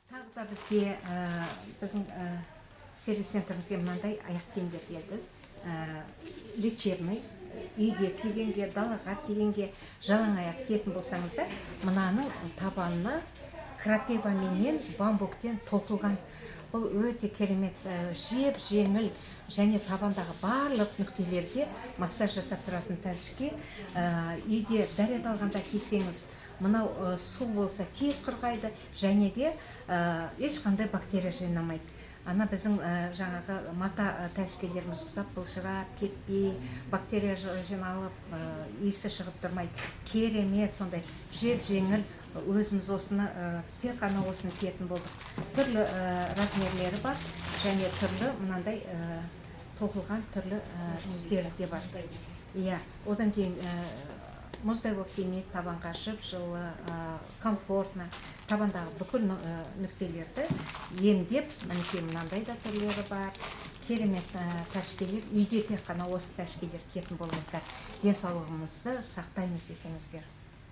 Тағы да біздің сервис центрімізге мынандай аяқ киімдер келді. Лечебный, үйде кигенге, далаға кигенге жалаң аяқ киетін болсаңыздар, мынаның табанына крапиваменен бамбуктен тоқылған. Бұл өте керемет, жеп жеңіл және табандағы барлық нүктелерге массаж жасап тұратын тәлішке. Үйде дәрет алғанда кисеңіз, мынау су болса тез құрғайды және де ешқандай бактерия жинамайды. Ана біздің жаңағы мата тәлішкелеріміз ұқсап былжырап кетпей, бактерия жиналып, иісі шығып тұрмайды. Керемет, сондай жеп жеңіл. Өзіміз осыны тек қана осыны киетін болдық. Түрлі размерлері бар және түрлі мынандай тоқылған түрлі түстері де бар. Иә, одан кейін мұздай болып кимейді, табанға жып жылы, комфортно, табандағы бүкіл нүктелерді емдеп, мінекей мынандай да түрлері бар. Керемет тәлішкелер, үйде тек қана осы тәлішкелер киетін болыңыздар. Денсаулығымызды сақтаймыз десеңіздер.